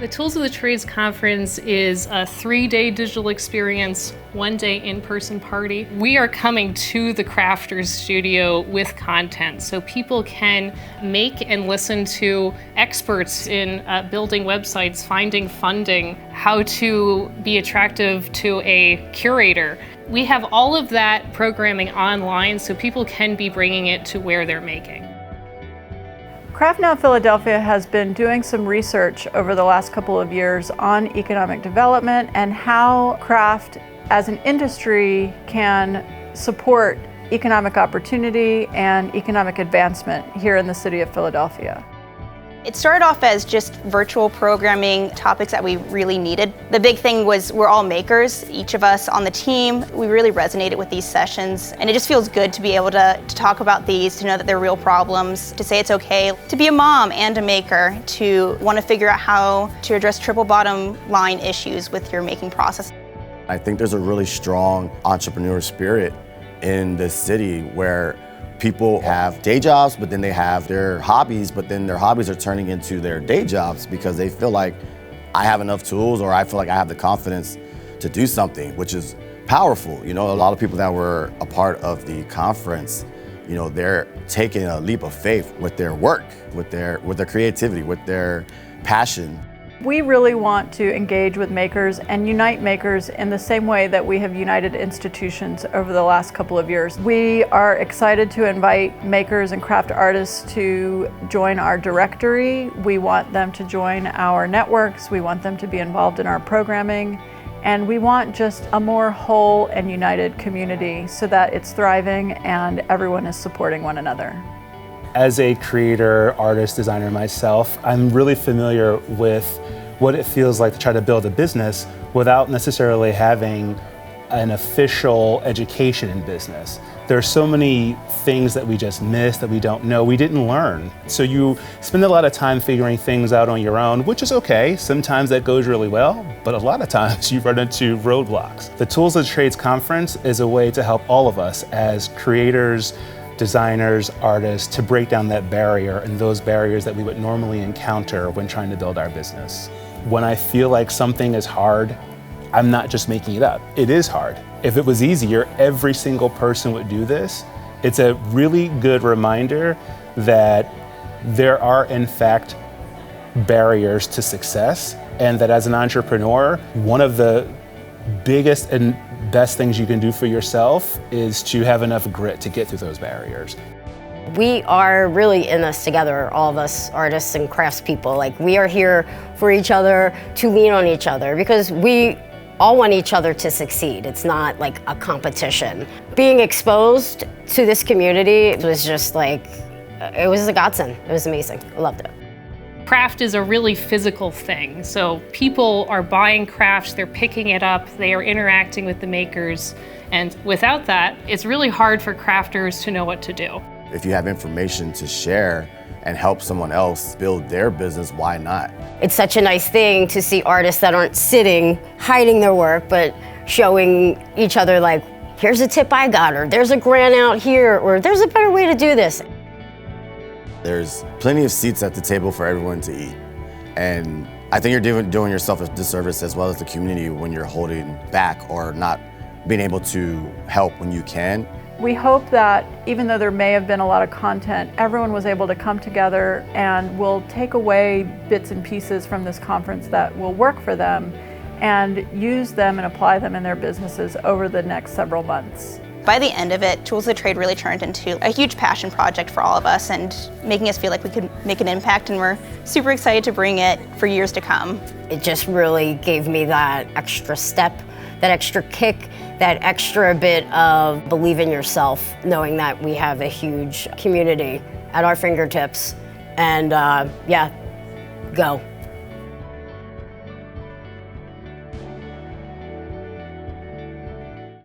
The Tools of the Trades Conference is a 3-day digital experience, 1-day in-person party. We are coming to the Crafters Studio with content, so people can make and listen to experts in building websites, finding funding, how to be attractive to a curator. We have all of that programming online, so people can be bringing it to where they're making. Craft Now Philadelphia has been doing some research over the last couple of years on economic development and how craft as an industry can support economic opportunity and economic advancement here in the city of Philadelphia. It started off as just virtual programming topics that we really needed. The big thing was we're all makers, each of us on the team. We really resonated with these sessions, and it just feels good to be able to talk about these, to know that they're real problems, to say it's okay to be a mom and a maker, to want to figure out how to address triple bottom line issues with your making process. I think there's a really strong entrepreneur spirit in this city where people have day jobs, but then they have their hobbies, but then their hobbies are turning into their day jobs because they feel like I have enough tools or I feel like I have the confidence to do something, which is powerful. You know, a lot of people that were a part of the conference, you know, they're taking a leap of faith with their work, with their creativity, with their passion. We really want to engage with makers and unite makers in the same way that we have united institutions over the last couple of years. We are excited to invite makers and craft artists to join our directory. We want them to join our networks. We want them to be involved in our programming. And we want just a more whole and united community so that it's thriving and everyone is supporting one another. As a creator, artist, designer myself, I'm really familiar with what it feels like to try to build a business without necessarily having an official education in business. There are so many things that we just missed, that we don't know, we didn't learn. So you spend a lot of time figuring things out on your own, which is okay. Sometimes that goes really well, but a lot of times you run into roadblocks. The Tools of the Trades Conference is a way to help all of us as creators, designers, artists, to break down that barrier and those barriers that we would normally encounter when trying to build our business. When I feel like something is hard, I'm not just making it up. It is hard. If it was easier, every single person would do this. It's a really good reminder that there are, in fact, barriers to success, and that as an entrepreneur, one of the biggest and best things you can do for yourself is to have enough grit to get through those barriers. We are really in this together, all of us artists and craftspeople. Like, we are here for each other, to lean on each other, because we all want each other to succeed. It's not like a competition. Being exposed to this community was just like, it was a godsend. It was amazing. I loved it. Craft is a really physical thing, so people are buying craft, they're picking it up, they are interacting with the makers, and without that, it's really hard for crafters to know what to do. If you have information to share and help someone else build their business, why not? It's such a nice thing to see artists that aren't sitting, hiding their work, but showing each other like, here's a tip I got, or there's a grant out here, or there's a better way to do this. There's plenty of seats at the table for everyone to eat. And I think you're doing yourself a disservice as well as the community when you're holding back or not being able to help when you can. We hope that even though there may have been a lot of content, everyone was able to come together and will take away bits and pieces from this conference that will work for them and use them and apply them in their businesses over the next several months. By the end of it, Tools of the Trade really turned into a huge passion project for all of us and making us feel like we could make an impact, and we're super excited to bring it for years to come. It just really gave me that extra step, that extra kick, that extra bit of believe in yourself, knowing that we have a huge community at our fingertips. And yeah, go.